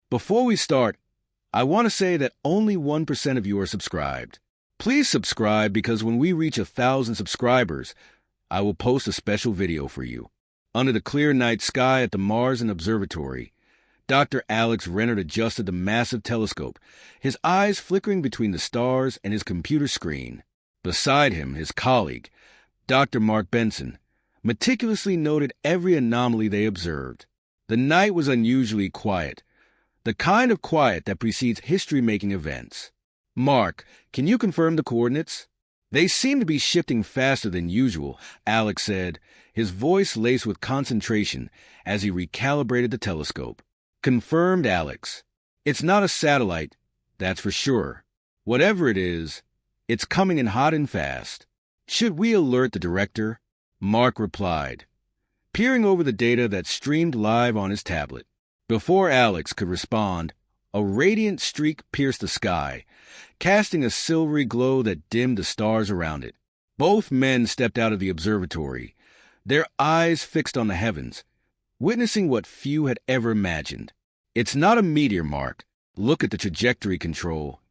Before we start, I want to say that only 1% of you are subscribed. Please subscribe because when we reach 1,000 subscribers, I will post a special video for you. Under the clear night sky at the Martian Observatory, Dr. Alex Rennert adjusted the massive telescope, his eyes flickering between the stars and his computer screen. Beside him, his colleague, Dr. Mark Benson, meticulously noted every anomaly they observed. The night was unusually quiet, the kind of quiet that precedes history-making events. Mark, can you confirm the coordinates? They seem to be shifting faster than usual, Alex said, his voice laced with concentration as he recalibrated the telescope. Confirmed, Alex. It's not a satellite, that's for sure. Whatever it is, it's coming in hot and fast. Should we alert the director? Mark replied, peering over the data that streamed live on his tablet. Before Alex could respond, a radiant streak pierced the sky, casting a silvery glow that dimmed the stars around it. Both men stepped out of the observatory, their eyes fixed on the heavens, witnessing what few had ever imagined. It's not a meteor, Mark. Look at the trajectory control.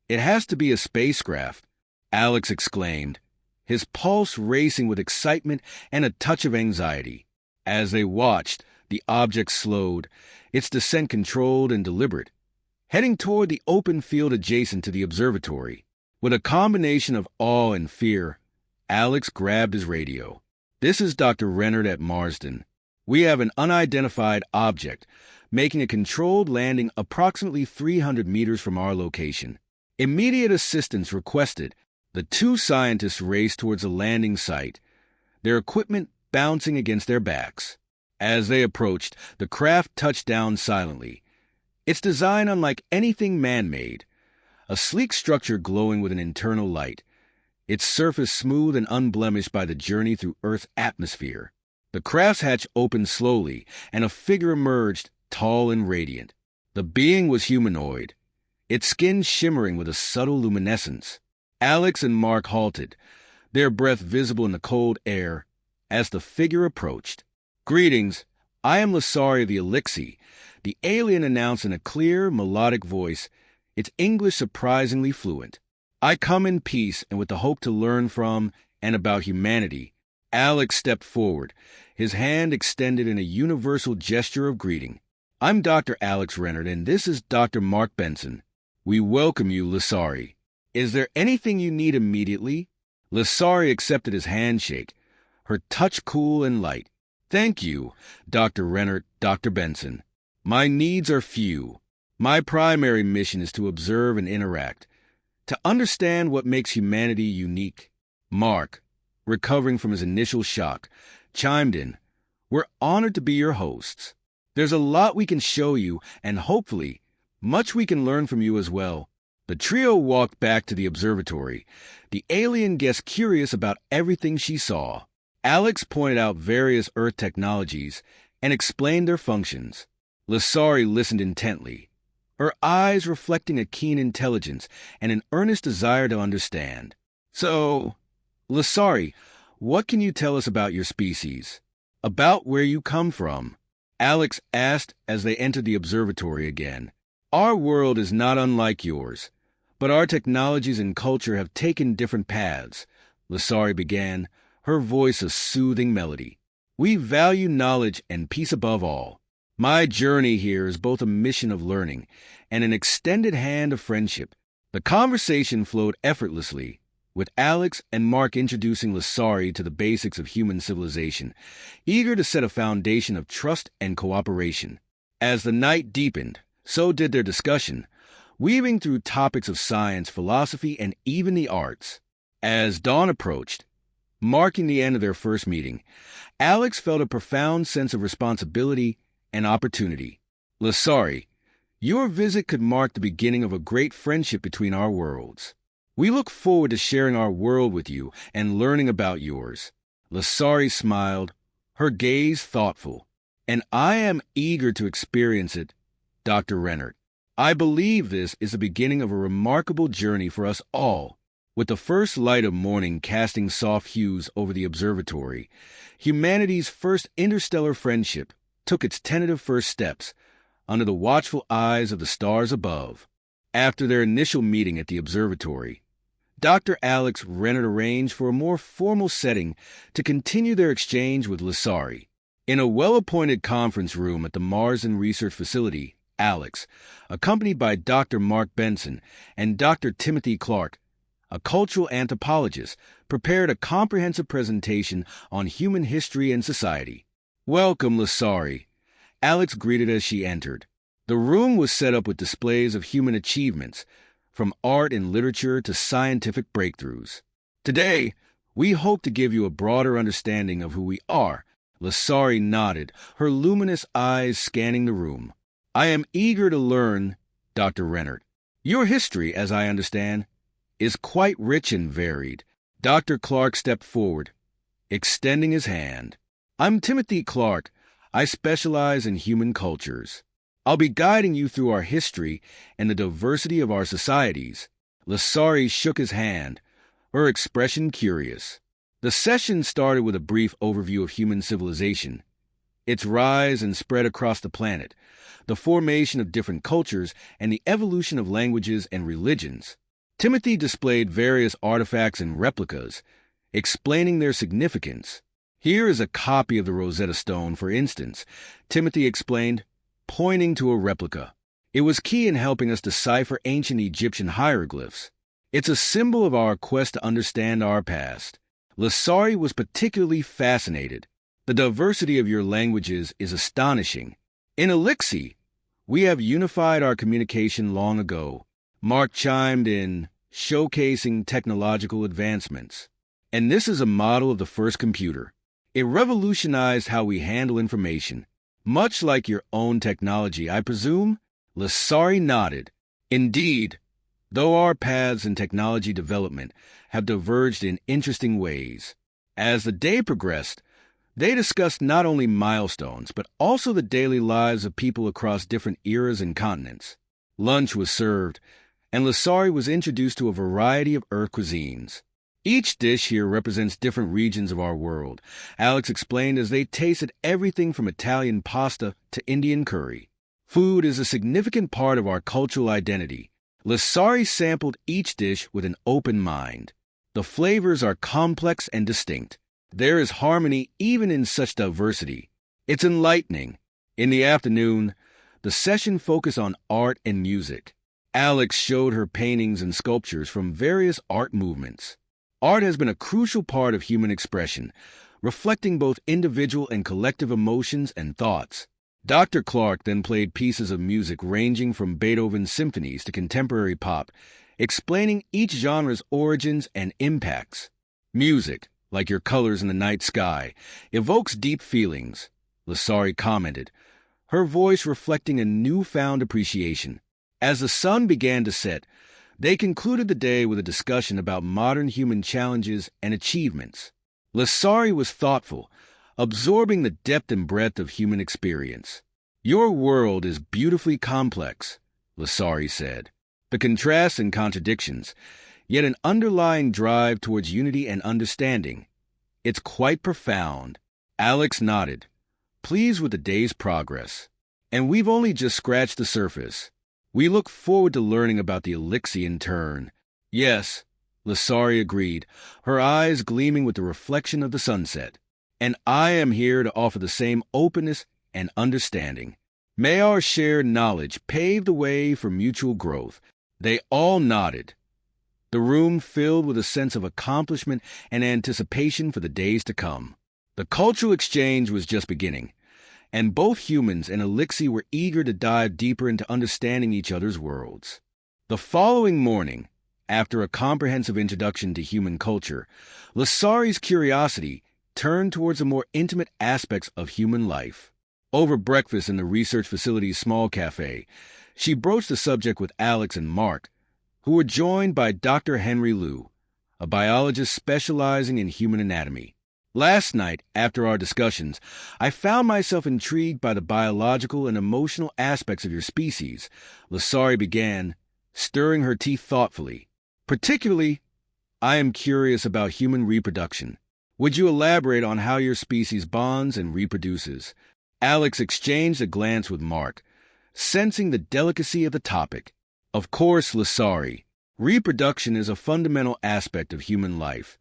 It has to be a spacecraft, Alex exclaimed, his pulse racing with excitement and a touch of anxiety. As they watched, the object slowed, its descent controlled and deliberate, heading toward the open field adjacent to the observatory. With a combination of awe and fear, Alex grabbed his radio. This is Dr. Rennert at Marsden. We have an unidentified object making a controlled landing approximately 300 meters from our location. Immediate assistance requested. The two scientists raced towards the landing site, their equipment bouncing against their backs. As they approached, the craft touched down silently, its design unlike anything man-made, a sleek structure glowing with an internal light, its surface smooth and unblemished by the journey through Earth's atmosphere. The craft's hatch opened slowly, and a figure emerged, tall and radiant. The being was humanoid, its skin shimmering with a subtle luminescence. Alex and Mark halted, their breath visible in the cold air, as the figure approached. Greetings, I am Lasari the Elixir, the alien announced in a clear, melodic voice, its English surprisingly fluent. I come in peace and with the hope to learn from and about humanity. Alex stepped forward, his hand extended in a universal gesture of greeting. I'm Dr. Alex Rennert, and this is Dr. Mark Benson. We welcome you, Lasari. Is there anything you need immediately? Lasari accepted his handshake, her touch cool and light. Thank you, Dr. Rennert, Dr. Benson. My needs are few. My primary mission is to observe and interact, to understand what makes humanity unique. Mark, recovering from his initial shock, chimed in. We're honored to be your hosts. There's a lot we can show you, and hopefully, much we can learn from you as well. The trio walked back to the observatory, the alien guest curious about everything she saw. Alex pointed out various Earth technologies and explained their functions. Lasari listened intently, her eyes reflecting a keen intelligence and an earnest desire to understand. So, Lasari, what can you tell us about your species? About where you come from? Alex asked as they entered the observatory again. Our world is not unlike yours, but our technologies and culture have taken different paths, Lasari began, her voice a soothing melody. We value knowledge and peace above all. My journey here is both a mission of learning and an extended hand of friendship. The conversation flowed effortlessly, with Alex and Mark introducing Lasari to the basics of human civilization, eager to set a foundation of trust and cooperation. As the night deepened, so did their discussion, weaving through topics of science, philosophy, and even the arts. As dawn approached, marking the end of their first meeting, Alex felt a profound sense of responsibility and opportunity. Lasari, your visit could mark the beginning of a great friendship between our worlds. We look forward to sharing our world with you and learning about yours. Lasari smiled, her gaze thoughtful. And I am eager to experience it, Dr. Rennert. I believe this is the beginning of a remarkable journey for us all. With the first light of morning casting soft hues over the observatory, humanity's first interstellar friendship took its tentative first steps, under the watchful eyes of the stars above. After their initial meeting at the observatory, Dr. Alex Renard arranged for a more formal setting to continue their exchange with Lasari. In a well-appointed conference room at the Marsden Research Facility, Alex, accompanied by Dr. Mark Benson and Dr. Timothy Clark, a cultural anthropologist, prepared a comprehensive presentation on human history and society. "Welcome, Lasari," Alex greeted as she entered. The room was set up with displays of human achievements, from art and literature to scientific breakthroughs. "Today, we hope to give you a broader understanding of who we are." Lasari nodded, her luminous eyes scanning the room. "I am eager to learn, Dr. Renard. Your history, as I understand, is quite rich and varied." Dr. Clark stepped forward, extending his hand. "I'm Timothy Clark. I specialize in human cultures. I'll be guiding you through our history and the diversity of our societies." Lasari shook his hand, her expression curious. The session started with a brief overview of human civilization, its rise and spread across the planet, the formation of different cultures, and the evolution of languages and religions. Timothy displayed various artifacts and replicas, explaining their significance. "Here is a copy of the Rosetta Stone, for instance," Timothy explained, pointing to a replica. "It was key in helping us decipher ancient Egyptian hieroglyphs. It's a symbol of our quest to understand our past." Lasari was particularly fascinated. "The diversity of your languages is astonishing. In Elixir, we have unified our communication long ago," Mark chimed in, showcasing technological advancements. "And this is a model of the first computer. It revolutionized how we handle information. Much like your own technology, I presume?" Lasari nodded. "Indeed, though our paths in technology development have diverged in interesting ways." As the day progressed, they discussed not only milestones, but also the daily lives of people across different eras and continents. Lunch was served, and Lasari was introduced to a variety of Earth cuisines. "Each dish here represents different regions of our world," Alex explained as they tasted everything from Italian pasta to Indian curry. "Food is a significant part of our cultural identity." Lasari sampled each dish with an open mind. "The flavors are complex and distinct. There is harmony even in such diversity. It's enlightening." In the afternoon, the session focused on art and music. Alex showed her paintings and sculptures from various art movements. Art has been a crucial part of human expression, reflecting both individual and collective emotions and thoughts. Dr. Clark then played pieces of music ranging from Beethoven's symphonies to contemporary pop, explaining each genre's origins and impacts. "Music, like your colors in the night sky, evokes deep feelings," Lasari commented, her voice reflecting a newfound appreciation. As the sun began to set, they concluded the day with a discussion about modern human challenges and achievements. Lasari was thoughtful, absorbing the depth and breadth of human experience. "Your world is beautifully complex," Lasari said. "The contrasts and contradictions, yet an underlying drive towards unity and understanding. It's quite profound." Alex nodded, pleased with the day's progress. "And we've only just scratched the surface. We look forward to learning about the Elixir in turn." "Yes," Lasari agreed, her eyes gleaming with the reflection of the sunset. "And I am here to offer the same openness and understanding. May our shared knowledge pave the way for mutual growth." They all nodded, the room filled with a sense of accomplishment and anticipation for the days to come. The cultural exchange was just beginning, and both humans and Elixir were eager to dive deeper into understanding each other's worlds. The following morning, after a comprehensive introduction to human culture, Lasari's curiosity turned towards the more intimate aspects of human life. Over breakfast in the research facility's small cafe, she broached the subject with Alex and Mark, who were joined by Dr. Henry Liu, a biologist specializing in human anatomy. "Last night, after our discussions, I found myself intrigued by the biological and emotional aspects of your species," Lasari began, stirring her tea thoughtfully. "Particularly, I am curious about human reproduction. Would you elaborate on how your species bonds and reproduces?" Alex exchanged a glance with Mark, sensing the delicacy of the topic. Of course, Lasari, reproduction is a fundamental aspect of human life,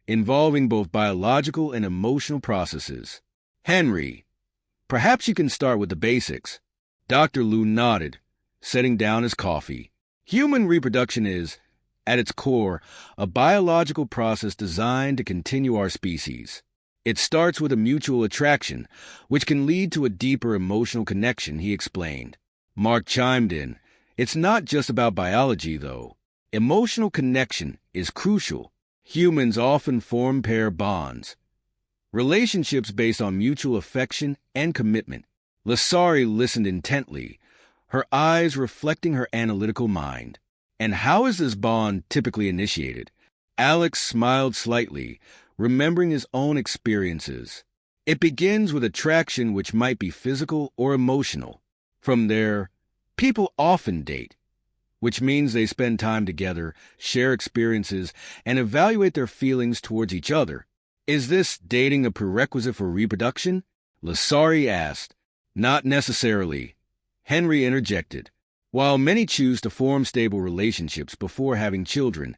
involving both biological and emotional processes. Henry, perhaps you can start with the basics. Dr. Liu nodded, setting down his coffee. Human reproduction is, at its core, a biological process designed to continue our species. It starts with a mutual attraction, which can lead to a deeper emotional connection, he explained. Mark chimed in. It's not just about biology, though. Emotional connection is crucial. Humans often form pair bonds, relationships based on mutual affection and commitment. Lasari listened intently, her eyes reflecting her analytical mind. And how is this bond typically initiated? Alex smiled slightly, remembering his own experiences. It begins with attraction, which might be physical or emotional. From there, people often date, which means they spend time together, share experiences, and evaluate their feelings towards each other. Is this dating a prerequisite for reproduction? Lasari asked. Not necessarily, Henry interjected. While many choose to form stable relationships before having children,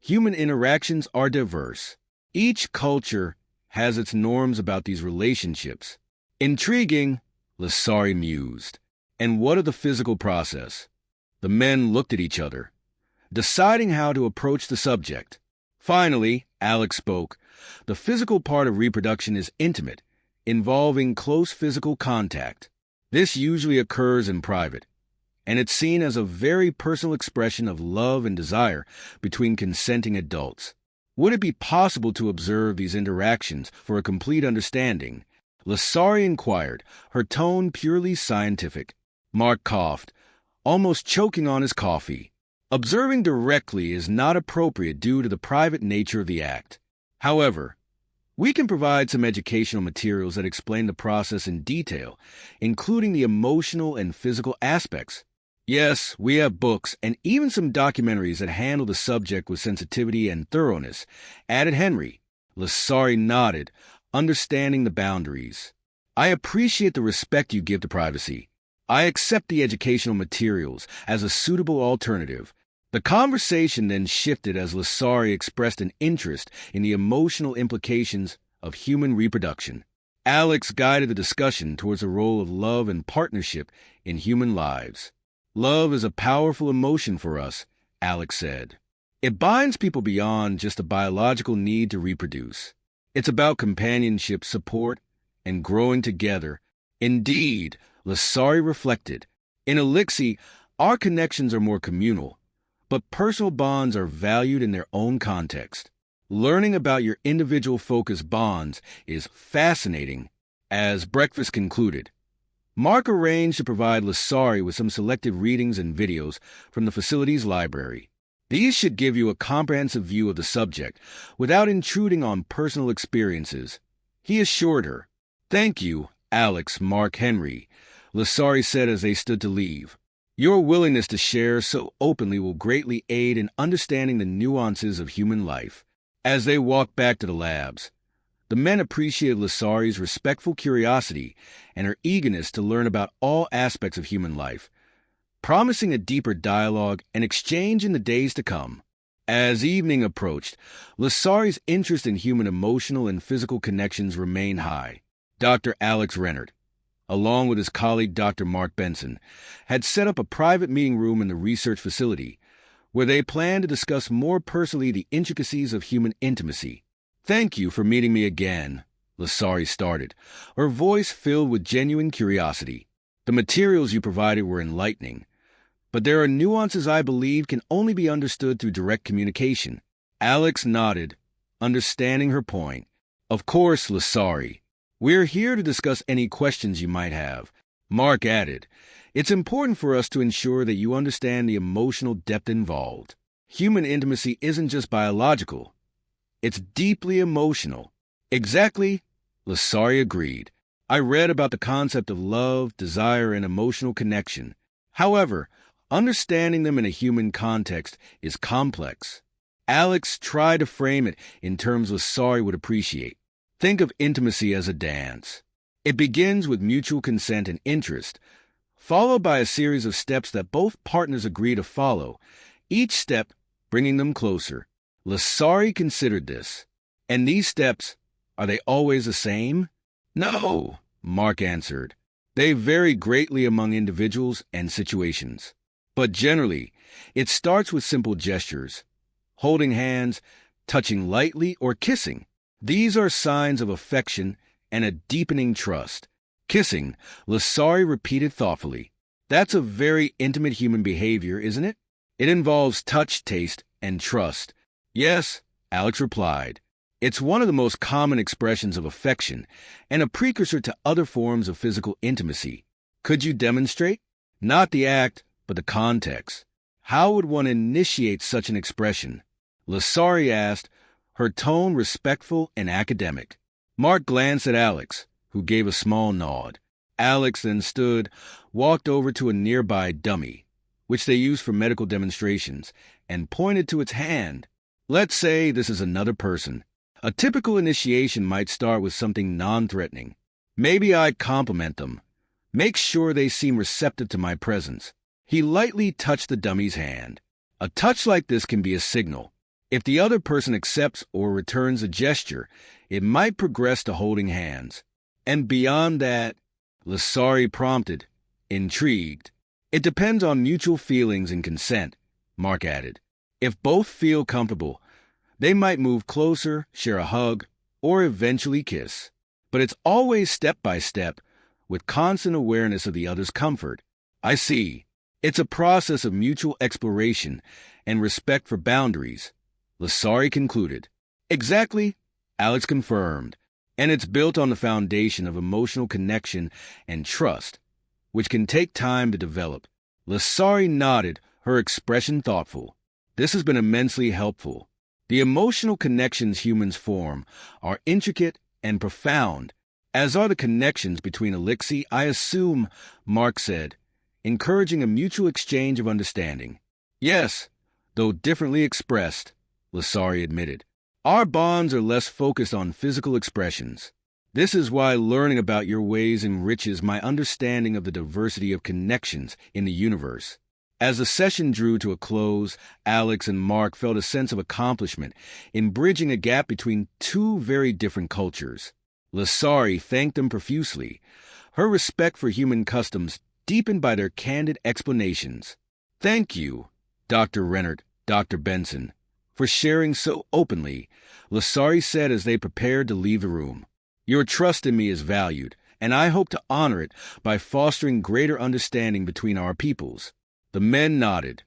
human interactions are diverse. Each culture has its norms about these relationships. Intriguing, Lasari mused. And what of the physical process? The men looked at each other, deciding how to approach the subject. Finally, Alex spoke. The physical part of reproduction is intimate, involving close physical contact. This usually occurs in private, and it's seen as a very personal expression of love and desire between consenting adults. Would it be possible to observe these interactions for a complete understanding? Lasari inquired, her tone purely scientific. Mark coughed, almost choking on his coffee. Observing directly is not appropriate due to the private nature of the act. However, we can provide some educational materials that explain the process in detail, including the emotional and physical aspects. Yes, we have books and even some documentaries that handle the subject with sensitivity and thoroughness, added Henry. Lasari nodded, understanding the boundaries. I appreciate the respect you give to privacy. I accept the educational materials as a suitable alternative. The conversation then shifted as Lasari expressed an interest in the emotional implications of human reproduction. Alex guided the discussion towards the role of love and partnership in human lives. Love is a powerful emotion for us, Alex said. It binds people beyond just a biological need to reproduce. It's about companionship, support, and growing together. Indeed, Lasari reflected. In Elixir, our connections are more communal, but personal bonds are valued in their own context. Learning about your individual focused bonds is fascinating. As breakfast concluded, Mark arranged to provide Lasari with some selected readings and videos from the facility's library. These should give you a comprehensive view of the subject without intruding on personal experiences. He assured her. Thank you, Alex, Mark, Henry, Lasari said as they stood to leave. Your willingness to share so openly will greatly aid in understanding the nuances of human life. As they walked back to the labs, the men appreciated Lasari's respectful curiosity and her eagerness to learn about all aspects of human life, promising a deeper dialogue and exchange in the days to come. As evening approached, Lasari's interest in human emotional and physical connections remained high. Dr. Alex Rennert, along with his colleague Dr. Mark Benson, had set up a private meeting room in the research facility, where they planned to discuss more personally the intricacies of human intimacy. Thank you for meeting me again, Lasari started, her voice filled with genuine curiosity. The materials you provided were enlightening, but there are nuances I believe can only be understood through direct communication. Alex nodded, understanding her point. Of course, Lasari. We're here to discuss any questions you might have. Mark added, it's important for us to ensure that you understand the emotional depth involved. Human intimacy isn't just biological. It's deeply emotional. Exactly, Lasari agreed. I read about the concept of love, desire, and emotional connection. However, understanding them in a human context is complex. Alex tried to frame it in terms Lasari would appreciate. Think of intimacy as a dance. It begins with mutual consent and interest, followed by a series of steps that both partners agree to follow, each step bringing them closer. Lasari considered this. And these steps, are they always the same? No, Mark answered. They vary greatly among individuals and situations. But generally, it starts with simple gestures, holding hands, touching lightly, or kissing. These are signs of affection and a deepening trust. Kissing, Lasari repeated thoughtfully. That's a very intimate human behavior, isn't it? It involves touch, taste, and trust. Yes, Alex replied. It's one of the most common expressions of affection and a precursor to other forms of physical intimacy. Could you demonstrate? Not the act, but the context. How would one initiate such an expression? Lasari asked, her tone respectful and academic. Mark glanced at Alex, who gave a small nod. Alex then stood, walked over to a nearby dummy, which they used for medical demonstrations, and pointed to its hand. Let's say this is another person. A typical initiation might start with something non-threatening. Maybe I'd compliment them. Make sure they seem receptive to my presence. He lightly touched the dummy's hand. A touch like this can be a signal. If the other person accepts or returns a gesture, it might progress to holding hands. And beyond that, Lasari prompted, intrigued. It depends on mutual feelings and consent, Mark added. If both feel comfortable, they might move closer, share a hug, or eventually kiss. But it's always step by step, with constant awareness of the other's comfort. I see. It's a process of mutual exploration and respect for boundaries, Lasari concluded. Exactly, Alex confirmed. And it's built on the foundation of emotional connection and trust, which can take time to develop. Lasari nodded, her expression thoughtful. This has been immensely helpful. The emotional connections humans form are intricate and profound, as are the connections between Elixir, I assume, Mark said, encouraging a mutual exchange of understanding. Yes, though differently expressed, Lasari admitted. Our bonds are less focused on physical expressions. This is why learning about your ways enriches my understanding of the diversity of connections in the universe. As the session drew to a close, Alex and Mark felt a sense of accomplishment in bridging a gap between two very different cultures. Lasari thanked them profusely, her respect for human customs deepened by their candid explanations. Thank you, Dr. Rennert, Dr. Benson, for sharing so openly, Lasari said as they prepared to leave the room. Your trust in me is valued, and I hope to honor it by fostering greater understanding between our peoples. The men nodded,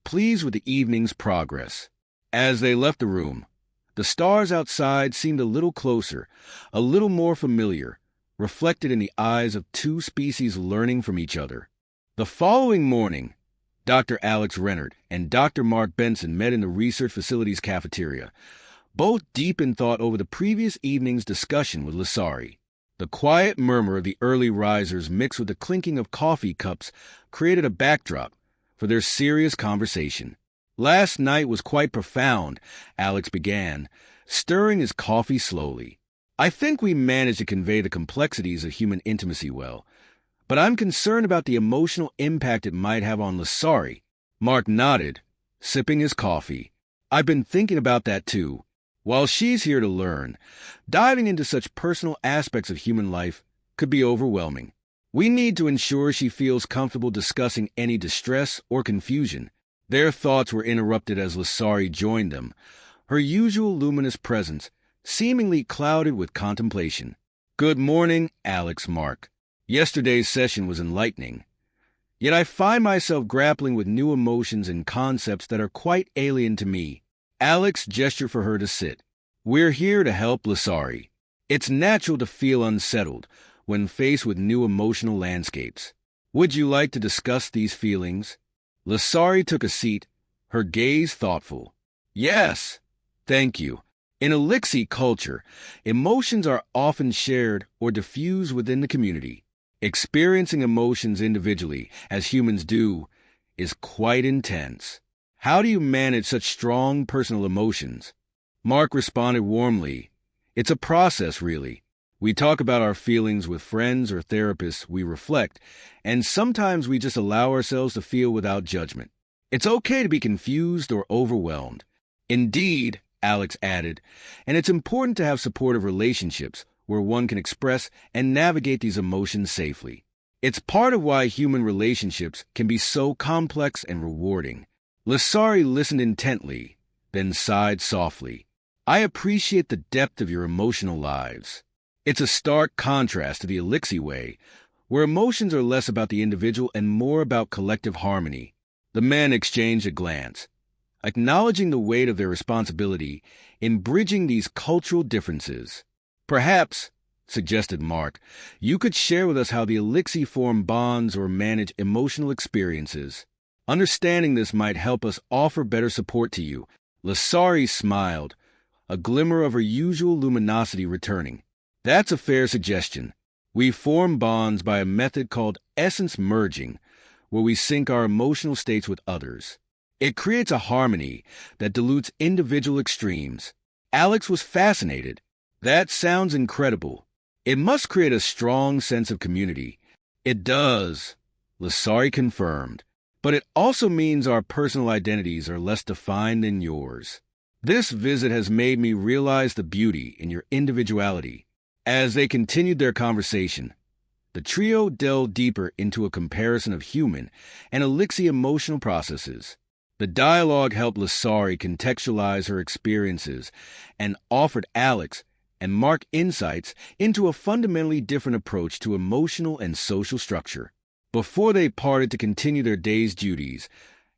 pleased with the evening's progress. As they left the room, the stars outside seemed a little closer, a little more familiar, reflected in the eyes of two species learning from each other. The following morning, Dr. Alex Rennert and Dr. Mark Benson met in the research facility's cafeteria, both deep in thought over the previous evening's discussion with Lasari. The quiet murmur of the early risers mixed with the clinking of coffee cups created a backdrop for their serious conversation. Last night was quite profound, Alex began, stirring his coffee slowly. I think we managed to convey the complexities of human intimacy well, but I'm concerned about the emotional impact it might have on Lasari. Mark nodded, sipping his coffee. I've been thinking about that too. While she's here to learn, diving into such personal aspects of human life could be overwhelming. We need to ensure she feels comfortable discussing any distress or confusion. Their thoughts were interrupted as Lasari joined them, her usual luminous presence seemingly clouded with contemplation. Good morning, Alex, Mark. Yesterday's session was enlightening. Yet I find myself grappling with new emotions and concepts that are quite alien to me. Alex gestured for her to sit. We're here to help, Lasari. It's natural to feel unsettled when faced with new emotional landscapes. Would you like to discuss these feelings? Lasari took a seat, her gaze thoughtful. Yes, thank you. In Elixir culture, emotions are often shared or diffused within the community. Experiencing emotions individually, as humans do, is quite intense. How do you manage such strong personal emotions? Mark responded warmly. It's a process, really. We talk about our feelings with friends or therapists, we reflect, and sometimes we just allow ourselves to feel without judgment. It's okay to be confused or overwhelmed. Indeed, Alex added, and it's important to have supportive relationships where one can express and navigate these emotions safely. It's part of why human relationships can be so complex and rewarding. Lasari listened intently, then sighed softly. I appreciate the depth of your emotional lives. It's a stark contrast to the Elixir way, where emotions are less about the individual and more about collective harmony. The men exchanged a glance, acknowledging the weight of their responsibility in bridging these cultural differences. Perhaps, suggested Mark, you could share with us how the Elixir form bonds or manage emotional experiences. Understanding this might help us offer better support to you. Lasari smiled, a glimmer of her usual luminosity returning. That's a fair suggestion. We form bonds by a method called essence merging, where we sync our emotional states with others. It creates a harmony that dilutes individual extremes. Alex was fascinated. That sounds incredible. It must create a strong sense of community. It does, Lasari confirmed. But it also means our personal identities are less defined than yours. This visit has made me realize the beauty in your individuality. As they continued their conversation, the trio delved deeper into a comparison of human and Elixir emotional processes. The dialogue helped Lasari contextualize her experiences and offered Alex and Mark insights into a fundamentally different approach to emotional and social structure. Before they parted to continue their day's duties,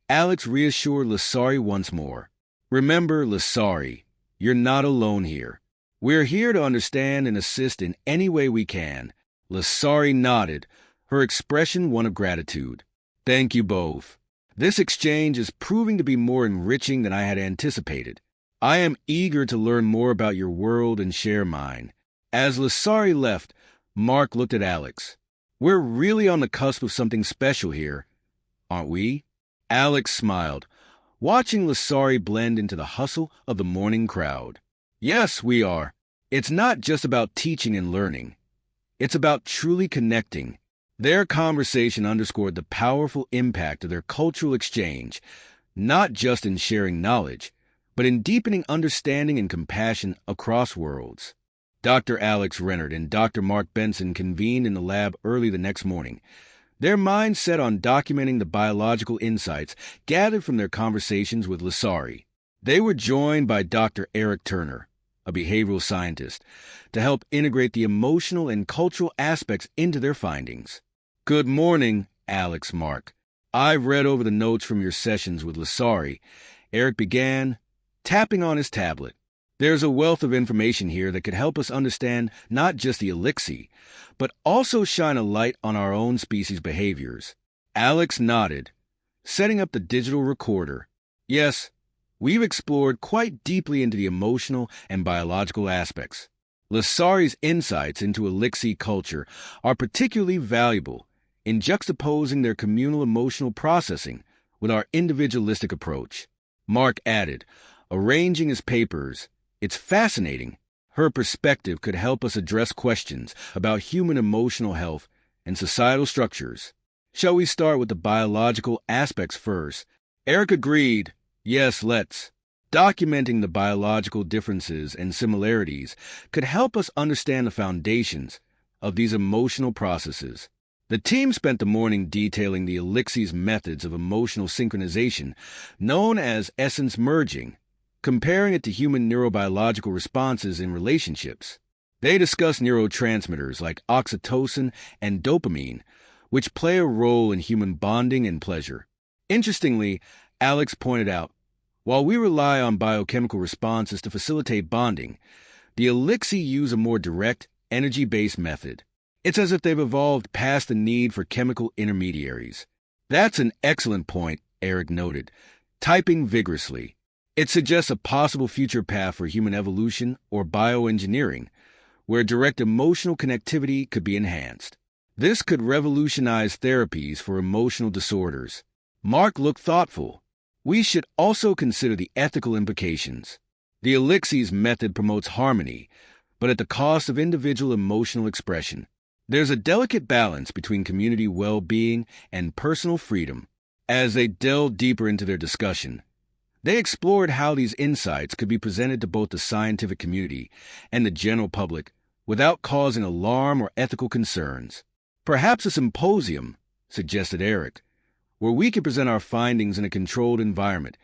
Alex reassured Lasari once more. Remember, Lasari, you're not alone here. We're here to understand and assist in any way we can. Lasari nodded, her expression one of gratitude. Thank you both. This exchange is proving to be more enriching than I had anticipated. I am eager to learn more about your world and share mine. As Lasari left, Mark looked at Alex. We're really on the cusp of something special here, aren't we? Alex smiled, watching Lasari blend into the hustle of the morning crowd. Yes, we are. It's not just about teaching and learning. It's about truly connecting. Their conversation underscored the powerful impact of their cultural exchange, not just in sharing knowledge, but in deepening understanding and compassion across worlds. Dr. Alex Rennert and Dr. Mark Benson convened in the lab early the next morning, their minds set on documenting the biological insights gathered from their conversations with Lasari. They were joined by Dr. Eric Turner, a behavioral scientist, to help integrate the emotional and cultural aspects into their findings. Good morning, Alex, Mark. I've read over the notes from your sessions with Lasari. Eric began, tapping on his tablet. There's a wealth of information here that could help us understand not just the Elixir, but also shine a light on our own species' behaviors. Alex nodded, setting up the digital recorder. Yes, we've explored quite deeply into the emotional and biological aspects. Lasari's insights into Elixir culture are particularly valuable in juxtaposing their communal emotional processing with our individualistic approach. Mark added, arranging his papers, it's fascinating. Her perspective could help us address questions about human emotional health and societal structures. Shall we start with the biological aspects first? Eric agreed. Yes, let's. Documenting the biological differences and similarities could help us understand the foundations of these emotional processes. The team spent the morning detailing the Elixir's methods of emotional synchronization, known as essence merging, comparing it to human neurobiological responses in relationships. They discussed neurotransmitters like oxytocin and dopamine, which play a role in human bonding and pleasure. Interestingly, Alex pointed out, while we rely on biochemical responses to facilitate bonding, the Elixir use a more direct, energy-based method. It's as if they've evolved past the need for chemical intermediaries. That's an excellent point, Eric noted, typing vigorously. It suggests a possible future path for human evolution or bioengineering, where direct emotional connectivity could be enhanced. This could revolutionize therapies for emotional disorders. Mark looked thoughtful. We should also consider the ethical implications. The Elixir's method promotes harmony, but at the cost of individual emotional expression. There's a delicate balance between community well-being and personal freedom. As they delved deeper into their discussion, they explored how these insights could be presented to both the scientific community and the general public without causing alarm or ethical concerns. Perhaps a symposium, suggested Eric, where we could present our findings in a controlled environment,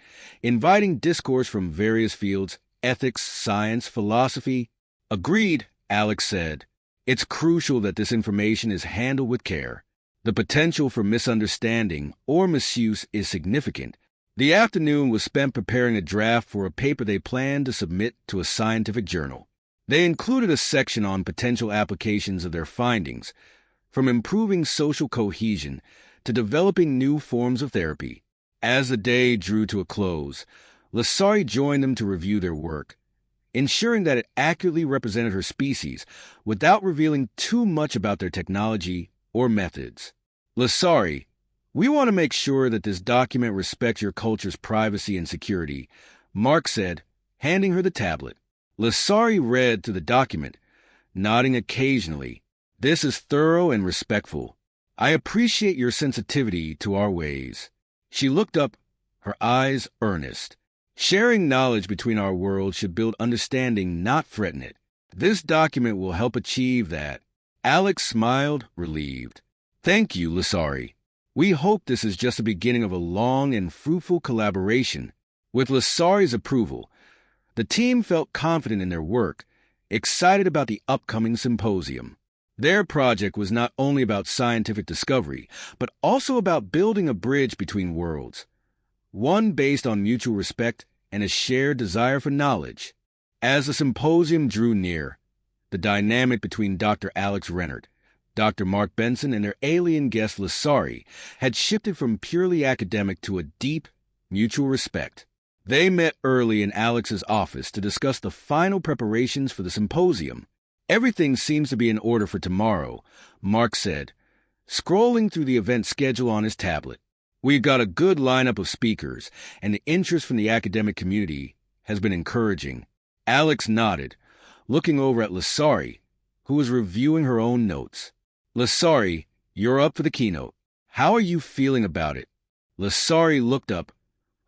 inviting discourse from various fields, ethics, science, philosophy. Agreed, Alex said. It's crucial that this information is handled with care. The potential for misunderstanding or misuse is significant. The afternoon was spent preparing a draft for a paper they planned to submit to a scientific journal. They included a section on potential applications of their findings, from improving social cohesion to developing new forms of therapy. As the day drew to a close, Lasari joined them to review their work, ensuring that it accurately represented her species without revealing too much about their technology or methods. Lasari, we want to make sure that this document respects your culture's privacy and security, Mark said, handing her the tablet. Lasari read through the document, nodding occasionally. This is thorough and respectful. I appreciate your sensitivity to our ways. She looked up, her eyes earnest. Sharing knowledge between our worlds should build understanding, not threaten it. This document will help achieve that. Alex smiled, relieved. Thank you, Lasari. We hope this is just the beginning of a long and fruitful collaboration. With Lasari's approval, the team felt confident in their work, excited about the upcoming symposium. Their project was not only about scientific discovery, but also about building a bridge between worlds, one based on mutual respect and a shared desire for knowledge. As the symposium drew near, the dynamic between Dr. Alex Rennert, Dr. Mark Benson, and their alien guest Lasari had shifted from purely academic to a deep, mutual respect. They met early in Alex's office to discuss the final preparations for the symposium. Everything seems to be in order for tomorrow, Mark said, scrolling through the event schedule on his tablet. We've got a good lineup of speakers, and the interest from the academic community has been encouraging. Alex nodded, looking over at Lasari, who was reviewing her own notes. Lasari, you're up for the keynote. How are you feeling about it? Lasari looked up,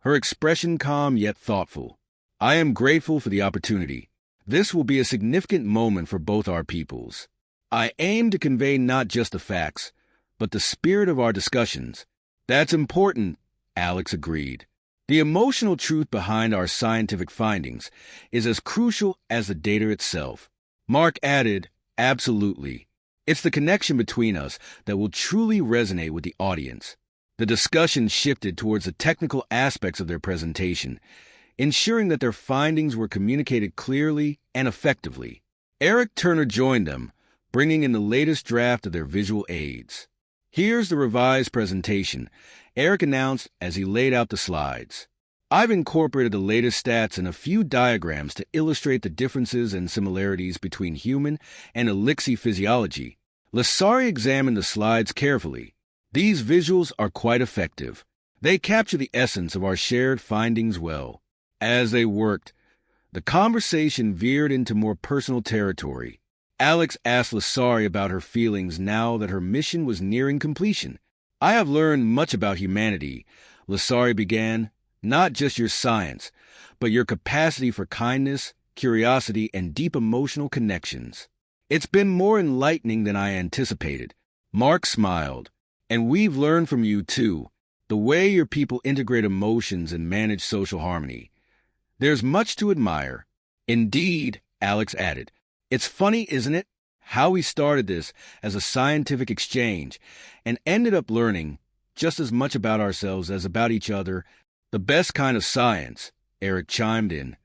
her expression calm yet thoughtful. I am grateful for the opportunity. This will be a significant moment for both our peoples. I aim to convey not just the facts, but the spirit of our discussions. That's important, Alex agreed. The emotional truth behind our scientific findings is as crucial as the data itself. Mark added, absolutely. It's the connection between us that will truly resonate with the audience. The discussion shifted towards the technical aspects of their presentation, ensuring that their findings were communicated clearly and effectively. Eric Turner joined them, bringing in the latest draft of their visual aids. Here's the revised presentation, Eric announced as he laid out the slides. I've incorporated the latest stats and a few diagrams to illustrate the differences and similarities between human and elixir physiology. Lasari examined the slides carefully. These visuals are quite effective. They capture the essence of our shared findings well. As they worked, the conversation veered into more personal territory. Alex asked Lasari about her feelings now that her mission was nearing completion. I have learned much about humanity, Lasari began, not just your science, but your capacity for kindness, curiosity, and deep emotional connections. It's been more enlightening than I anticipated. Mark smiled. And we've learned from you, too, the way your people integrate emotions and manage social harmony. There's much to admire. Indeed, Alex added. It's funny, isn't it, how we started this as a scientific exchange and ended up learning just as much about ourselves as about each other. The best kind of science, Eric chimed in,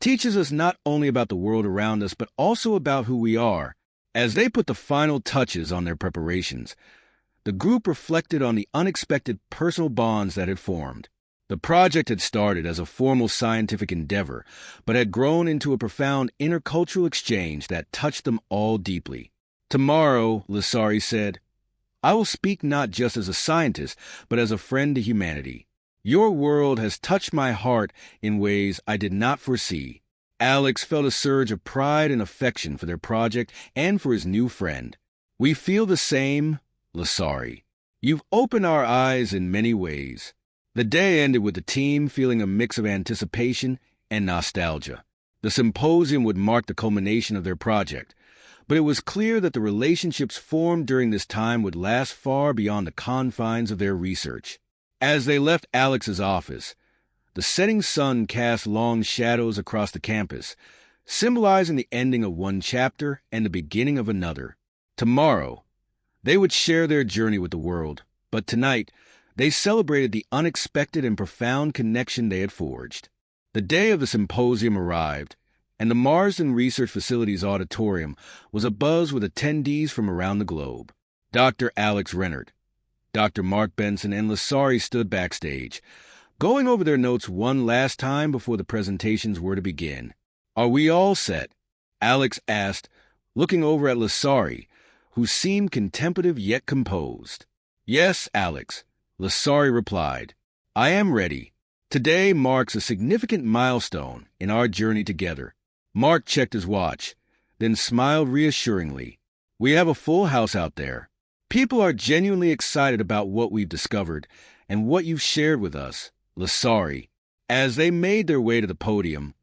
teaches us not only about the world around us, but also about who we are. As they put the final touches on their preparations, the group reflected on the unexpected personal bonds that had formed. The project had started as a formal scientific endeavor, but had grown into a profound intercultural exchange that touched them all deeply. Tomorrow, Lasari said, I will speak not just as a scientist, but as a friend to humanity. Your world has touched my heart in ways I did not foresee. Alex felt a surge of pride and affection for their project and for his new friend. "We feel the same, Lasari. You've opened our eyes in many ways." The day ended with the team feeling a mix of anticipation and nostalgia. The symposium would mark the culmination of their project, but it was clear that the relationships formed during this time would last far beyond the confines of their research. As they left Alex's office, the setting sun cast long shadows across the campus, symbolizing the ending of one chapter and the beginning of another. Tomorrow, they would share their journey with the world, but tonight, they celebrated the unexpected and profound connection they had forged. The day of the symposium arrived, and the Marsden Research Facility's auditorium was abuzz with attendees from around the globe. Dr. Alex Rennert, Dr. Mark Benson, and Lasari stood backstage, going over their notes one last time before the presentations were to begin. "Are we all set?" Alex asked, looking over at Lasari, who seemed contemplative yet composed. "Yes, Alex," Lasari replied. "I am ready. Today marks a significant milestone in our journey together." Mark checked his watch, then smiled reassuringly. "We have a full house out there. People are genuinely excited about what we've discovered and what you've shared with us, Lasari." As they made their way to the podium,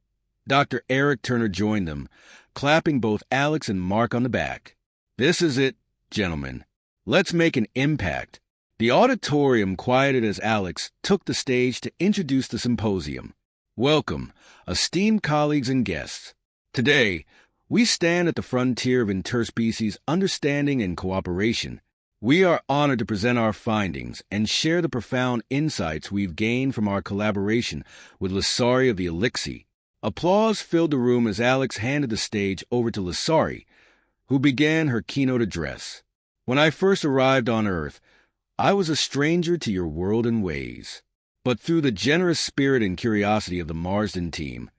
Dr. Eric Turner joined them, clapping both Alex and Mark on the back. "This is it, gentlemen. Let's make an impact." The auditorium quieted as Alex took the stage to introduce the symposium. "Welcome, esteemed colleagues and guests. Today, we stand at the frontier of interspecies understanding and cooperation. We are honored to present our findings and share the profound insights we've gained from our collaboration with Lasari of the Elixir." Applause filled the room as Alex handed the stage over to Lasari, who began her keynote address. "When I first arrived on Earth, I was a stranger to your world and ways. But through the generous spirit and curiosity of the Marsden team,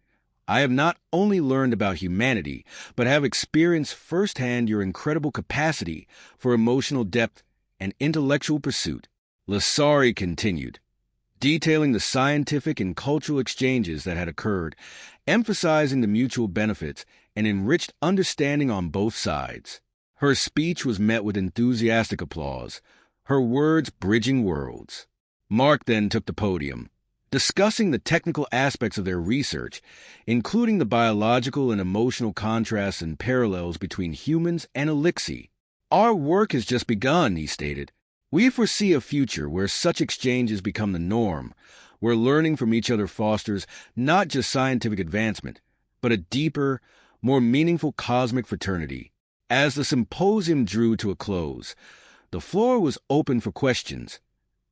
I have not only learned about humanity, but have experienced firsthand your incredible capacity for emotional depth and intellectual pursuit." Lasari continued, detailing the scientific and cultural exchanges that had occurred, emphasizing the mutual benefits and enriched understanding on both sides. Her speech was met with enthusiastic applause, her words bridging worlds. Mark then took the podium, discussing the technical aspects of their research, including the biological and emotional contrasts and parallels between humans and Elixir. "Our work has just begun," he stated. "We foresee a future where such exchanges become the norm, where learning from each other fosters not just scientific advancement, but a deeper, more meaningful cosmic fraternity." As the symposium drew to a close, the floor was open for questions,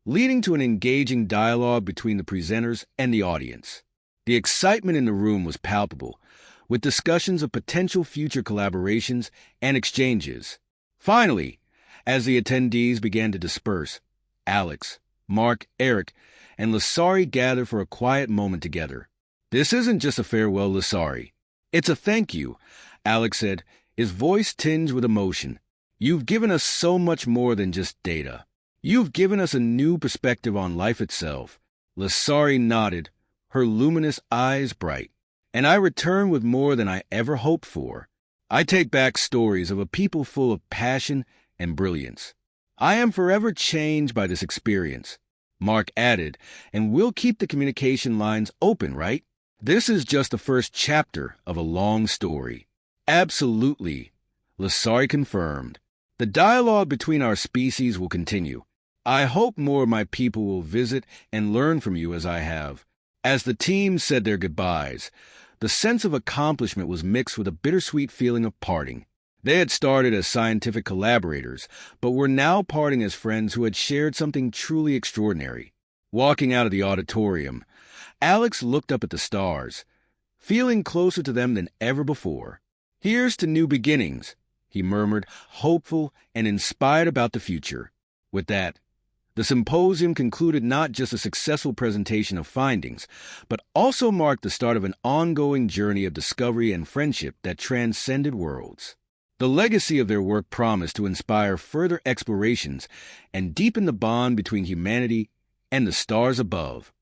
leading to an engaging dialogue between the presenters and the audience. The excitement in the room was palpable, with discussions of potential future collaborations and exchanges. Finally, as the attendees began to disperse, Alex, Mark, Eric, and Lasari gathered for a quiet moment together. "This isn't just a farewell, Lasari. It's a thank you," Alex said, his voice tinged with emotion. "You've given us so much more than just data. You've given us a new perspective on life itself." Lasari nodded, her luminous eyes bright. "And I return with more than I ever hoped for. I take back stories of a people full of passion and brilliance. I am forever changed by this experience," Mark added, "and we'll keep the communication lines open, right? This is just the first chapter of a long story." "Absolutely," Lasari confirmed. "The dialogue between our species will continue. I hope more of my people will visit and learn from you as I have." As the team said their goodbyes, the sense of accomplishment was mixed with a bittersweet feeling of parting. They had started as scientific collaborators, but were now parting as friends who had shared something truly extraordinary. Walking out of the auditorium, Alex looked up at the stars, feeling closer to them than ever before. "Here's to new beginnings," he murmured, hopeful and inspired about the future. With that, the symposium concluded not just a successful presentation of findings, but also marked the start of an ongoing journey of discovery and friendship that transcended worlds. The legacy of their work promised to inspire further explorations and deepen the bond between humanity and the stars above.